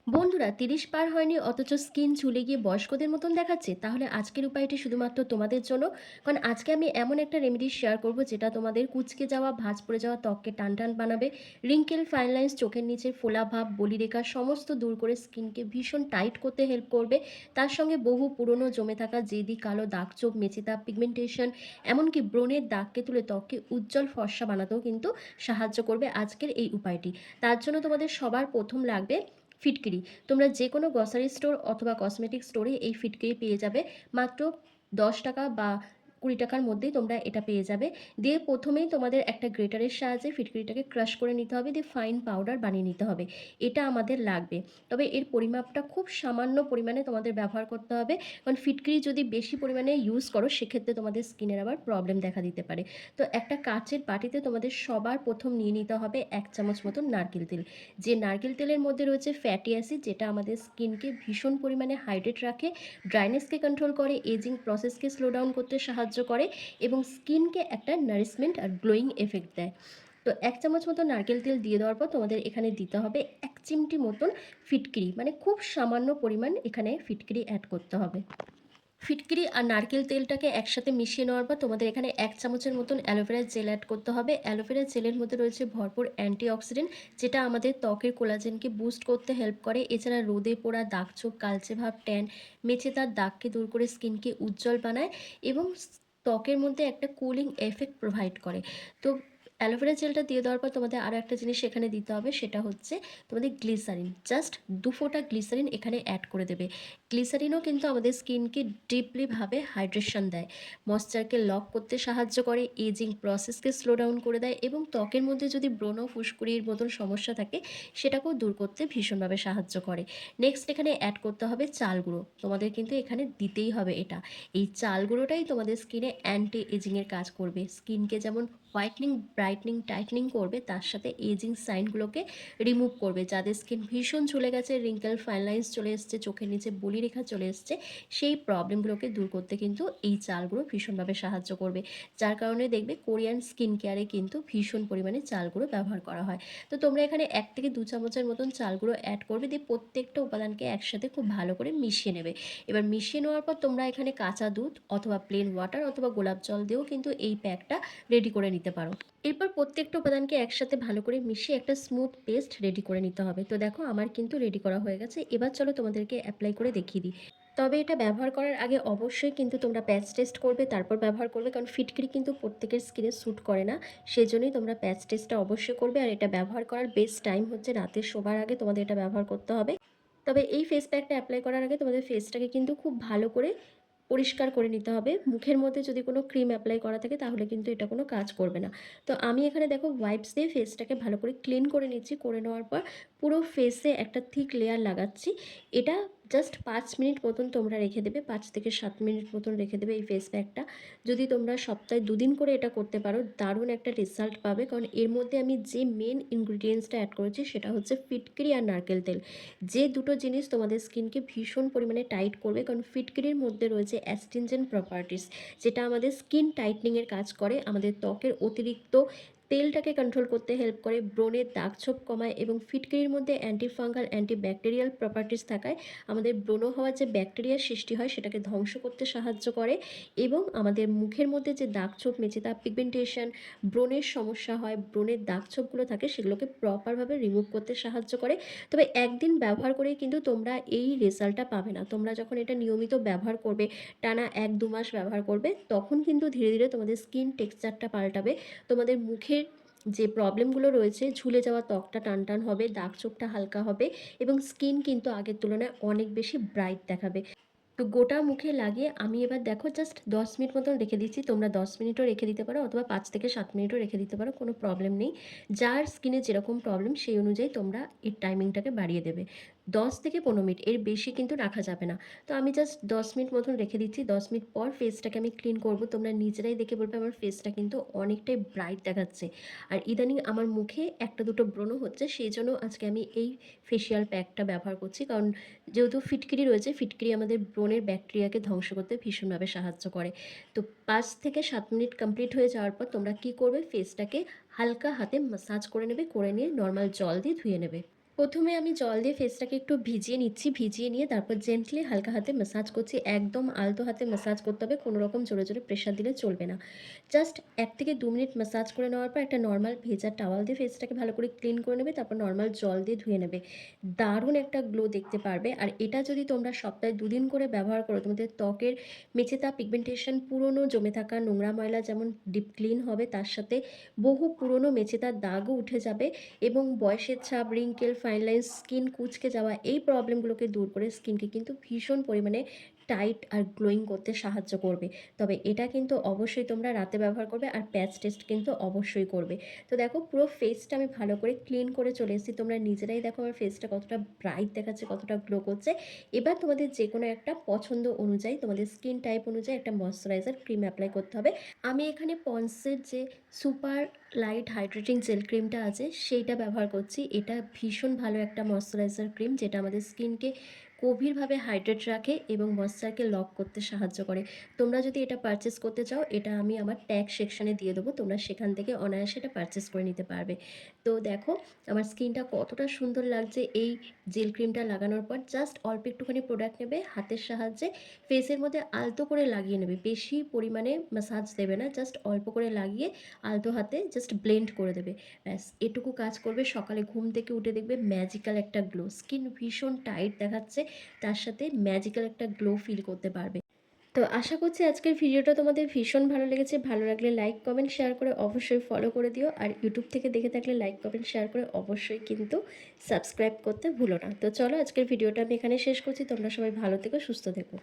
বন্ধুরা ৩০ পার হয়নি অথচ স্কিন ঝুলে গিয়ে বয়স্কদের মতন দেখাচ্ছে, তাহলে আজকের উপায়টি শুধুমাত্র তোমাদের জন্য। কারণ আজকে আমি এমন একটা রেমেডি শেয়ার করব যেটা তোমাদের কুঁচকে যাওয়া, ভাঁজ পড়ে যাওয়া ত্বককে টান টান বানাবে, রিঙ্কেল, ফাইন লাইন্স, চোখের নিচে ফোলা ভাব, বলিরেখা সমস্ত দূর করে স্কিনকে ভীষণ টাইট করতে হেল্প করবে। তার সঙ্গে বহু পুরনো জমে থাকা জেদি, কালো দাগ ছোপ, মেচেদাগ, পিগমেন্টেশন, এমনকি ব্রণের দাগকে তুলে ত্বককে উজ্জ্বল ফর্সা বানাতেও কিন্তু সাহায্য করবে আজকের এই উপায়টি। তার জন্য তোমাদের সবার প্রথম লাগবে ফিটকিরি। তোমরা যে কোনো গ্রসারি স্টোর অথবা কসমেটিক স্টোরে এই ফিটকিরি পেয়ে যাবে। মাত্র 10 টাকা বা 20 টাকার মধ্যেই তোমরা এটা পেয়ে যাবে। দিয়ে প্রথমেই তোমাদের একটা গ্রেটারের সাহায্যে ফিটকিরিটাকে ক্রাশ করে নিতে হবে, দিয়ে ফাইন পাউডার বানিয়ে নিতে হবে। এটা আমাদের লাগবে। তবে এর পরিমাপটা খুব সামান্য পরিমাণে তোমাদের ব্যবহার করতে হবে, কারণ ফিটকিরি যদি বেশি পরিমাণে ইউজ করো সেক্ষেত্রে তোমাদের স্কিনের আবার প্রবলেম দেখা দিতে পারে। তো একটা কাচের বাটিতে তোমাদের সবার প্রথম নিয়ে নিতে হবে 1 চামচ মতন নারকেল তেল। যে নারকেল তেলের মধ্যে রয়েছে ফ্যাটি অ্যাসিড, যেটা আমাদের স্কিনকে ভীষণ পরিমাণে হাইড্রেট রাখে, ড্রাইনেসকে কন্ট্রোল করে, এজিং প্রসেসকে স্লো ডাউন করতে সাহায্য করে এবং স্কিনকে একটা নারিশমেন্ট আর গ্লোয়িং এফেক্ট দেয়। তো 1 চামচ মতো নারকেল তেল দিয়ে দেওয়ার পর তোমাদের এখানে দিতে হবে 1 চিমটি মতন ফিটকিরি, মানে খুব সামান্য পরিমাণ এখানে ফিটকিরি অ্যাড করতে হবে। ফিটকিরি আর নারকেল তেলটাকে একসাথে মিশিয়ে নেওয়ার পর তোমাদের এখানে 1 চামচের মতন অ্যালোভেরা জেল অ্যাড করতে হবে। অ্যালোভেরা জেলের মধ্যে রয়েছে ভরপুর অ্যান্টিঅক্সিডেন্ট, যেটা আমাদের ত্বকের কোলাজেনকে বুস্ট করতে হেল্প করে। এছাড়া রোদে পোড়া, দাগ ছোপ, কালচে ভাব, ট্যান, মেচে তার দাগকে দূর করে স্কিনকে উজ্জ্বল বানায় এবং ত্বকের মধ্যে একটা কুলিং এফেক্ট প্রোভাইড করে। তো অ্যালোভেরা জেলটা দিয়ে দেওয়ার পর তোমাদের আরও একটা জিনিস এখানে দিতে হবে, সেটা হচ্ছে তোমাদের গ্লিসারিন। জাস্ট 2 ফোঁটা গ্লিসারিন এখানে অ্যাড করে দেবে। গ্লিসারিনও কিন্তু আমাদের স্কিনকে ডিপলিভাবে হাইড্রেশন দেয়, ময়েশ্চারকে লক করতে সাহায্য করে, এজিং প্রসেসকে স্লো ডাউন করে দেয় এবং ত্বকের মধ্যে যদি ব্রণ, ফুসকুড়ির মতন সমস্যা থাকে সেটাকেও দূর করতে ভীষণভাবে সাহায্য করে। নেক্সট এখানে অ্যাড করতে হবে চাল গুঁড়ো। তোমাদের কিন্তু এখানে দিতেই হবে এটা। এই চাল গুঁড়োটাই তোমাদের স্কিনে অ্যান্টি এজিংয়ের কাজ করবে, স্কিনকে যেমন হোয়াইটনিং, ব্রাইটনিং, টাইটনিং করবে, তার সাথে এজিং সাইনগুলোকে রিমুভ করবে। যাদের স্কিন ভীষণ ঝুলে গেছে, রিঙ্কেল, ফাইন লাইন্স চলে এসছে, চোখের নিচে বলিরেখা চলে এসছে, সেই প্রবলেমগুলোকে দূর করতে কিন্তু এই চালগুলো ভীষণভাবে সাহায্য করবে। যার কারণে দেখবে কোরিয়ান স্কিন কেয়ারে কিন্তু ভীষণ পরিমাণে চালগুলো ব্যবহার করা হয়। তো তোমরা এখানে 1 থেকে 2 চামচের মতন চালগুলো অ্যাড করবে, দিয়ে প্রত্যেকটা উপাদানকে একসাথে খুব ভালো করে মিশিয়ে নেবে। এবার মিশিয়ে নেওয়ার পর তোমরা এখানে কাঁচা দুধ অথবা প্লেন ওয়াটার অথবা গোলাপ জল দিয়েও কিন্তু এই প্যাকটা রেডি করে নিতে পারো। এরপর প্রত্যেকটা উপাদানকে একসাথে ভালো করে মিশিয়ে একটা স্মুথ পেস্ট রেডি করে নিতে হবে। তো দেখো আমার কিন্তু রেডি করা হয়ে গেছে। এবার চলো তোমাদেরকে অ্যাপ্লাই করে দেখিয়ে দিই। তবে এটা ব্যবহার করার আগে অবশ্যই কিন্তু তোমরা প্যাচ টেস্ট করবে, তারপর ব্যবহার করবে, কারণ ফিটকিরি কিন্তু প্রত্যেকের স্কিনে স্যুট করে না। সেজন্যই তোমরা প্যাচ টেস্টটা অবশ্যই করবে। আর এটা ব্যবহার করার বেস্ট টাইম হচ্ছে রাতে শোবার আগে তোমাদের এটা ব্যবহার করতে হবে। তবে এই ফেস প্যাকটা অ্যাপ্লাই করার আগে তোমাদের ফেসটাকে কিন্তু খুব ভালো করে পরিষ্কার করে নিতে হবে। মুখের মধ্যে যদি কোনো ক্রিম অ্যাপ্লাই করা থাকে তাহলে কিন্তু এটা কোনো কাজ করবে না। তো আমি এখানে দেখো ওয়াইপস দিয়ে ফেসটাকে ভালো করে ক্লিন করে নিচ্ছি। করে নেওয়ার পর পুরো ফেসে একটা থিক লেয়ার লাগাচ্ছি। এটা জাস্ট 5 মিনিট মতন তোমরা রেখে দেবে, 5 থেকে 7 মিনিট মতন রেখে দেবে এই ফেস প্যাকটা। যদি তোমরা সপ্তাহে 2 দিন করে এটা করতে পারো, দারুণ একটা রেজাল্ট পাবে। কারণ এর মধ্যে আমি যে মেন ইনগ্রিডিয়েন্টসটা অ্যাড করেছি সেটা হচ্ছে ফিটকিরি আর নারকেল তেল, যে দুটো জিনিস তোমাদের স্কিনকে ভীষণ পরিমাণে টাইট করবে। কারণ ফিটকিরির মধ্যে রয়েছে অ্যাস্ট্রিনজেন্ট প্রপার্টিস, যেটা আমাদের স্কিন টাইটনিংয়ের কাজ করে, আমাদের ত্বকের অতিরিক্ত তেলটাকে কন্ট্রোল করতে হেল্প করে, ব্রণের দাগ ছোপ কমায় এবং ফিটকিরির মধ্যে অ্যান্টিফাঙ্গাল, অ্যান্টিব্যাকটেরিয়াল প্রপার্টিস থাকায় আমাদের ব্রণ হওয়ার যে ব্যাকটেরিয়ার সৃষ্টি হয় সেটাকে ধ্বংস করতে সাহায্য করে এবং আমাদের মুখের মধ্যে যে দাগ ছোপ, মেচেদাগ, পিগমেন্টেশন, ব্রণের সমস্যা হয়, ব্রণের দাগ ছোপগুলো থাকে সেগুলোকে প্রপারভাবে রিমুভ করতে সাহায্য করে। তবে একদিন ব্যবহার করেই কিন্তু তোমরা এই রেজাল্টটা পাবে না। তোমরা যখন এটা নিয়মিত ব্যবহার করবে, টানা 1-2 মাস ব্যবহার করবে, তখন কিন্তু ধীরে ধীরে তোমাদের স্কিন টেক্সচারটা পাল্টাবে। তোমাদের মুখের যে প্রবলেমগুলো রয়েছে, ঝুলে যাওয়া ত্বকটা টান টান হবে, দাগ ছোপটা হালকা হবে এবং স্কিন কিন্তু আগের তুলনায় অনেক বেশি ব্রাইট দেখাবে। তো গোটা মুখে লাগিয়ে আমি এবার দেখো জাস্ট 10 মিনিট মতন রেখে দিচ্ছি। তোমরা 10 মিনিটও রেখে দিতে পারো অথবা 5 থেকে 7 মিনিটও রেখে দিতে পারো, কোনো প্রবলেম নেই। যার স্কিনে যেরকম প্রবলেম সেই অনুযায়ী তোমরা এর টাইমিংটাকে বাড়িয়ে দেবে। 10 থেকে 15 মিনিট, এর বেশি কিন্তু রাখা যাবে না। তো আমি জাস্ট 10 মিনিট মতন রেখে দিচ্ছি। 10 মিনিট পর ফেসটাকে আমি ক্লিন করব। তোমরা নিজেরাই দেখে বলবে আমার ফেসটা কিন্তু অনেকটাই ব্রাইট দেখাচ্ছে। আর ইদানিং আমার মুখে একটা দুটো ব্রণ হচ্ছে, সেই জন্য আজকে আমি এই ফেসিয়াল প্যাকটা ব্যবহার করছি। কারণ যেহেতু ফিটকিরি রয়েছে, ফিটকিরি আমাদের ব্রণের ব্যাকটেরিয়াকে ধ্বংস করতে ভীষণভাবে সাহায্য করে। তো 5 থেকে 7 মিনিট কমপ্লিট হয়ে যাওয়ার পর তোমরা কী করবে, ফেসটাকে হালকা হাতে ম্যাসাজ করে নেবে, করে নিয়ে নর্মাল জল দিয়ে ধুয়ে নেবে। প্রথমে আমি জল দিয়ে ফেসটাকে একটু ভিজিয়ে নিচ্ছি। ভিজিয়ে নিয়ে তারপর জেন্টলি হালকা হাতে ম্যাসাজ করছি। একদম আলতো হাতে ম্যাসাজ করতে হবে। কোনো রকম জোরে, জোরে প্রেশার দিলে চলবে না। জাস্ট ১ থেকে ২ মিনিট ম্যাসাজ করে নেওয়ার পর একটা নরমাল ভেজা টাওয়াল দিয়ে ফেসটাকে ভালো করে ক্লিন করে নেবে। তারপর নরমাল জল দিয়ে ধুয়ে নেবে। দারুণ একটা গ্লো দেখতে পারবে। আর এটা যদি তোমরা সপ্তাহে ২ দিন করে ব্যবহার করো, তোমাদের ত্বকের মেচেতা, পিগমেন্টেশন, পুরনো জমে থাকা নোংরা ময়লা যেমন ডিপ ক্লিন হবে, তার সাথে বহু পুরনো মেচেদার দাগও উঠে যাবে এবং বয়সের ছাপ, রিঙ্কেল, ফাইন লাইন্স, স্কিন কুঁচকে যাওয়া এই প্রবলেমগুলোকে দূর করে স্কিনকে কিন্তু ভীষণ পরিমাণে টাইট আর গ্লোয়িং করতে সাহায্য করবে। তবে এটা কিন্তু অবশ্যই তোমরা রাতে ব্যবহার করবে আর প্যাচ টেস্ট কিন্তু অবশ্যই করবে। তো দেখো পুরো ফেসটা আমি ভালো করে ক্লিন করে চলে এসেছি। তোমরা নিজেরাই দেখো আমার ফেসটা কতটা ব্রাইট দেখাচ্ছে, কতটা গ্লো করছে। এবার তোমাদের যেকোনো একটা পছন্দ অনুযায়ী, তোমাদের স্কিন টাইপ অনুযায়ী একটা ময়েশ্চারাইজার ক্রিম অ্যাপ্লাই করতে হবে। আমি এখানে পন্ডসের যে সুপার লাইট হাইড্রেটিং জেল ক্রিমটা আছে সেইটা ব্যবহার করছি। এটা ভীষণ ভালো একটা ময়েশ্চারাইজার ক্রিম, যেটা আমাদের স্কিনকে গভীরভাবে হাইড্রেট রাখে এবং ময়েশ্চারকে লক করতে সাহায্য করে। তোমরা যদি এটা পারচেস করতে চাও, এটা আমি আমার ট্যাগ সেকশানে দিয়ে দেবো, তোমরা সেখান থেকে অনায়াসে এটা পারচেস করে নিতে পারবে। তো দেখো আমার স্কিনটা কতটা সুন্দর লাগছে এই জেল ক্রিমটা লাগানোর পর। জাস্ট অল্প একটুখানি প্রোডাক্ট নেবে, হাতের সাহায্যে ফেসের মধ্যে আলতো করে লাগিয়ে নেবে, বেশি পরিমাণে ম্যাসাজ দেবে না, জাস্ট অল্প করে লাগিয়ে আলতো হাতে জাস্ট ব্লেন্ড করে দেবে। ব্যাস এটুকু কাজ করবে। সকালে ঘুম থেকে উঠে দেখবে ম্যাজিক্যাল একটা গ্লো, স্কিন ভীষণ টাইট দেখাচ্ছে, তার সাথে ম্যাজিক্যাল একটা গ্লো ফিল করতে পারবে। তো আশা করছি আজকের ভিডিওটা তোমাদের ভীষণ ভালো লেগেছে। ভালো লাগলে লাইক, কমেন্ট, শেয়ার করে অবশ্যই ফলো করে দিও। আর ইউটিউব থেকে দেখে থাকলে লাইক, কমেন্ট, শেয়ার করে অবশ্যই কিন্তু সাবস্ক্রাইব করতে ভুলো না। তো চলো আজকের ভিডিওটা আমি এখানে শেষ করছি। তোমরা সবাই ভালো থেকো, সুস্থ থেকো।